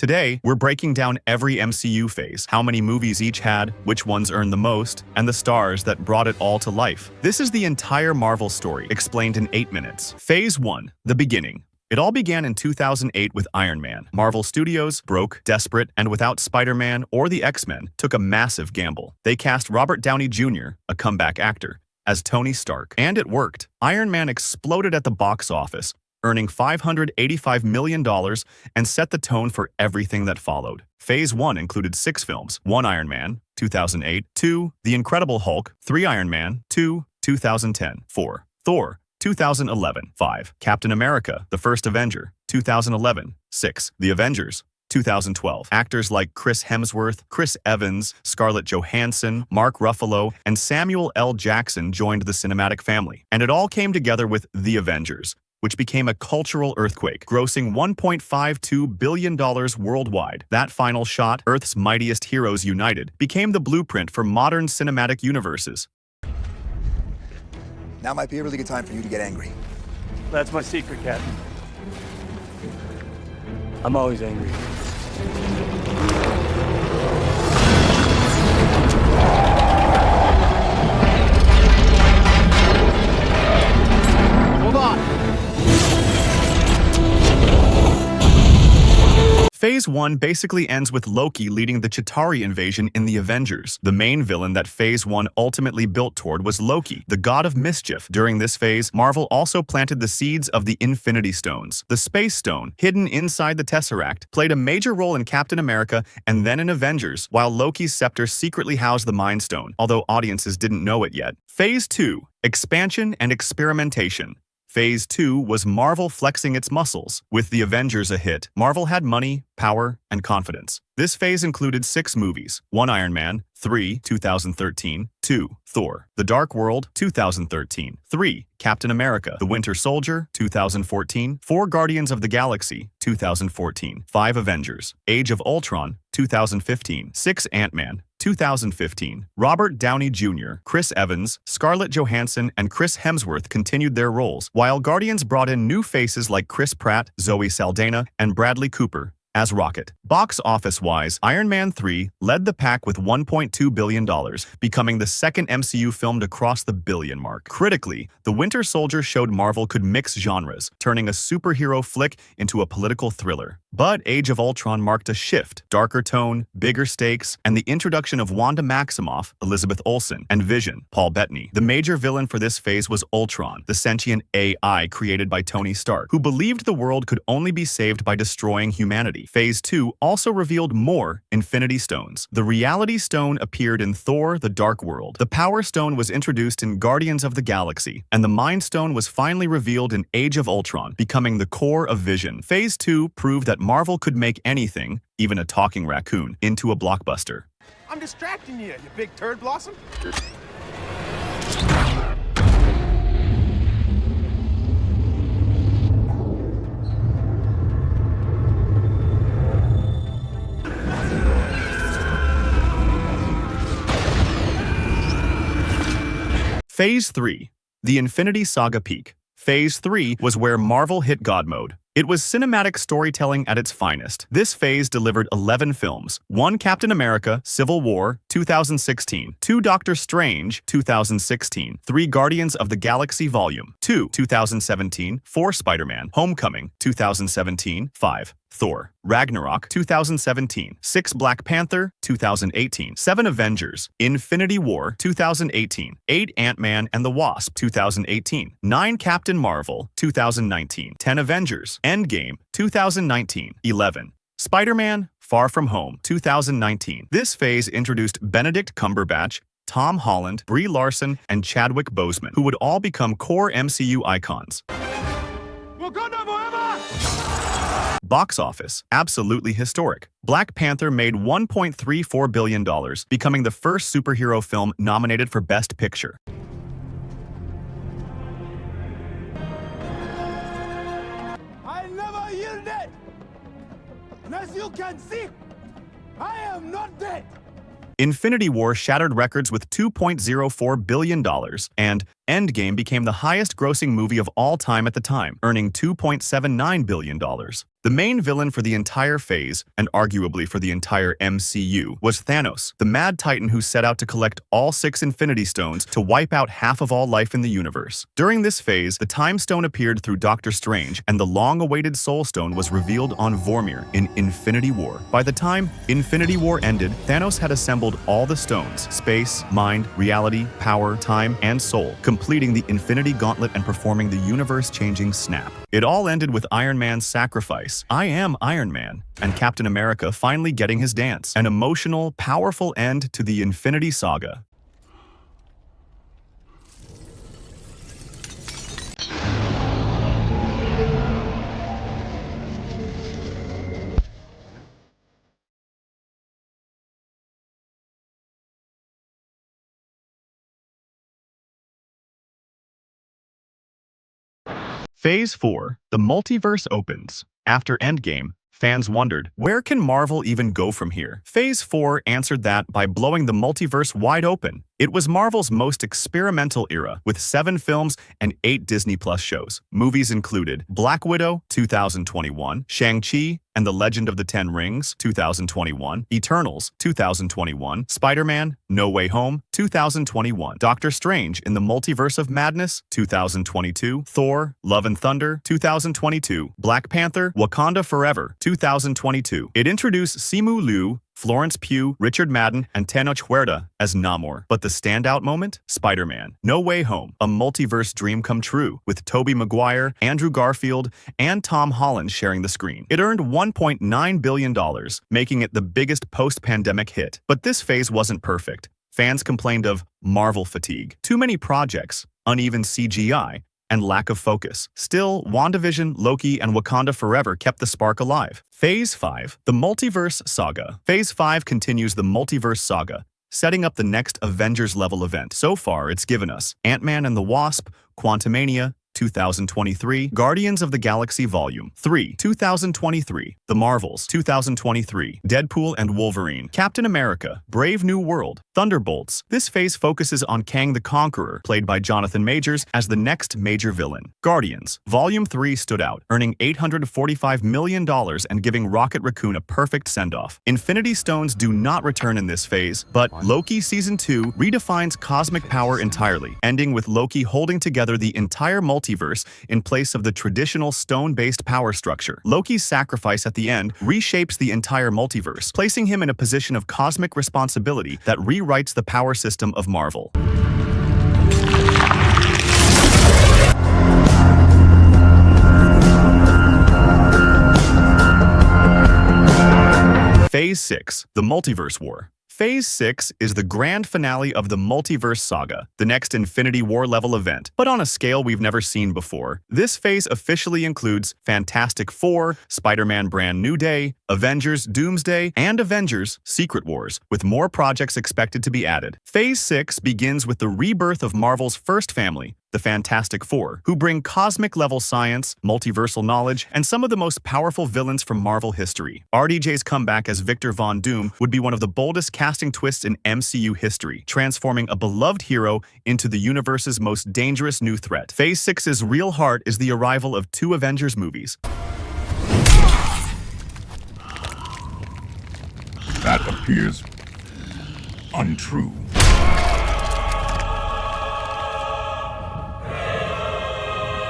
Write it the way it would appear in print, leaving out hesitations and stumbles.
Today, we're breaking down every MCU phase, how many movies each had, which ones earned the most, and the stars that brought it all to life. This is the entire Marvel story, explained in 8 minutes. Phase 1. The beginning. It all began in 2008 with Iron Man. Marvel Studios, broke, desperate, and without Spider-Man or the X-Men, took a massive gamble. They cast Robert Downey Jr., a comeback actor, as Tony Stark. And it worked. Iron Man exploded at the box office, earning $585 million and set the tone for everything that followed. Phase 1 included 6 films: 1 Iron Man, 2008, 2 The Incredible Hulk, 3 Iron Man, 2 2010, 4 Thor, 2011, 5 Captain America, The First Avenger, 2011, 6 The Avengers, 2012. Actors like Chris Hemsworth, Chris Evans, Scarlett Johansson, Mark Ruffalo, and Samuel L. Jackson joined the cinematic family. And it all came together with The Avengers, which became a cultural earthquake, grossing $1.52 billion worldwide. That final shot, Earth's Mightiest Heroes United, became the blueprint for modern cinematic universes. Now might be a really good time for you to get angry. That's my secret, Captain. I'm always angry. Hold on. Phase 1 basically ends with Loki leading the Chitauri invasion in the Avengers. The main villain that Phase 1 ultimately built toward was Loki, the god of mischief. During this phase, Marvel also planted the seeds of the Infinity Stones. The Space Stone, hidden inside the Tesseract, played a major role in Captain America and then in Avengers, while Loki's scepter secretly housed the Mind Stone, although audiences didn't know it yet. Phase 2. Expansion and experimentation. Phase 2 was Marvel flexing its muscles. With the Avengers a hit, Marvel had money, power, and confidence. This phase included 6 movies: 1 Iron Man, 3 2013, 2 Thor, The Dark World, 2013, 3 Captain America, The Winter Soldier, 2014, 4 Guardians of the Galaxy, 2014, 5 Avengers, Age of Ultron, 2015, 6 Ant-Man, 2015. Robert Downey Jr., Chris Evans, Scarlett Johansson, and Chris Hemsworth continued their roles, while Guardians brought in new faces like Chris Pratt, Zoe Saldana, and Bradley Cooper as Rocket. Box office-wise, Iron Man 3 led the pack with $1.2 billion, becoming the second MCU film to cross the billion mark. Critically, The Winter Soldier showed Marvel could mix genres, turning a superhero flick into a political thriller. But Age of Ultron marked a shift: darker tone, bigger stakes, and the introduction of Wanda Maximoff, Elizabeth Olsen, and Vision, Paul Bettany. The major villain for this phase was Ultron, the sentient AI created by Tony Stark, who believed the world could only be saved by destroying humanity. Phase 2 also revealed more Infinity Stones. The Reality Stone appeared in Thor: The Dark World. The Power Stone was introduced in Guardians of the Galaxy, and the Mind Stone was finally revealed in Age of Ultron, becoming the core of Vision. Phase 2 proved that Marvel could make anything, even a talking raccoon, into a blockbuster. I'm distracting you, you big turd blossom. Phase 3. The Infinity Saga peak. Phase 3 was where Marvel hit God mode. It was cinematic storytelling at its finest. This phase delivered 11 films: 1 Captain America, Civil War, 2016, 2 Doctor Strange, 2016, 3 Guardians of the Galaxy Volume 2, 2017, 4 Spider-Man, Homecoming, 2017, 5 Thor, Ragnarok, 2017, 6 Black Panther, 2018, 7 Avengers, Infinity War, 2018, 8 Ant-Man and the Wasp, 2018, 9 Captain Marvel, 2019, 10 Avengers, Endgame, 2019, 11 Spider-Man: Far From Home, 2019. This phase introduced Benedict Cumberbatch, Tom Holland, Brie Larson, and Chadwick Boseman, who would all become core MCU icons. Wakanda forever! Box office: absolutely historic. Black Panther made $1.34 billion, becoming the first superhero film nominated for Best Picture. I never yielded! And as you can see, I am not dead! Infinity War shattered records with $2.04 billion, and Endgame became the highest-grossing movie of all time at the time, earning $2.79 billion. The main villain for the entire phase, and arguably for the entire MCU, was Thanos, the Mad Titan who set out to collect all 6 Infinity Stones to wipe out half of all life in the universe. During this phase, the Time Stone appeared through Doctor Strange, and the long-awaited Soul Stone was revealed on Vormir in Infinity War. By the time Infinity War ended, Thanos had assembled all the stones: space, mind, reality, power, time, and soul, completing the Infinity Gauntlet and performing the universe-changing snap. It all ended with Iron Man's sacrifice. I am Iron Man, and Captain America finally getting his dance. An emotional, powerful end to the Infinity Saga. Phase 4, the multiverse opens. After Endgame, fans wondered, where can Marvel even go from here? Phase 4 answered that by blowing the multiverse wide open. It was Marvel's most experimental era, with 7 films and 8 Disney Plus shows. Movies included Black Widow, 2021, Shang-Chi and the Legend of the Ten Rings, 2021, Eternals, 2021, Spider-Man, No Way Home, 2021, Doctor Strange in the Multiverse of Madness, 2022, Thor, Love and Thunder, 2022, Black Panther, Wakanda Forever, 2022. It introduced Simu Liu, Florence Pugh, Richard Madden, and Tenoch Huerta as Namor. But the standout moment? Spider-Man: No Way Home, a multiverse dream come true, with Tobey Maguire, Andrew Garfield, and Tom Holland sharing the screen. It earned $1.9 billion, making it the biggest post-pandemic hit. But this phase wasn't perfect. Fans complained of Marvel fatigue, too many projects, uneven CGI, and lack of focus. Still, WandaVision, Loki, and Wakanda Forever kept the spark alive. Phase 5, the Multiverse Saga. Phase 5 continues the Multiverse Saga, setting up the next Avengers-level event. So far, it's given us Ant-Man and the Wasp, Quantumania, 2023, Guardians of the Galaxy Volume 3, 2023, The Marvels, 2023, Deadpool and Wolverine, Captain America, Brave New World, Thunderbolts. This phase focuses on Kang the Conqueror, played by Jonathan Majors, as the next major villain. Guardians, Volume 3 stood out, earning $845 million and giving Rocket Raccoon a perfect send-off. Infinity Stones do not return in this phase, but Loki Season 2 redefines cosmic power entirely, ending with Loki holding together the entire multiverse in place of the traditional stone-based power structure. Loki's sacrifice at the end reshapes the entire multiverse, placing him in a position of cosmic responsibility that rewrites the power system of Marvel. Phase 6, the Multiverse War. Phase 6 is the grand finale of the Multiverse Saga, the next Infinity War-level event, but on a scale we've never seen before. This phase officially includes Fantastic Four, Spider-Man Brand New Day, Avengers Doomsday, and Avengers Secret Wars, with more projects expected to be added. Phase 6 begins with the rebirth of Marvel's first family, the Fantastic Four, who bring cosmic-level science, multiversal knowledge, and some of the most powerful villains from Marvel history. RDJ's comeback as Victor Von Doom would be one of the boldest casting twists in MCU history, transforming a beloved hero into the universe's most dangerous new threat. Phase 6's real heart is the arrival of 2 Avengers movies. That appears untrue.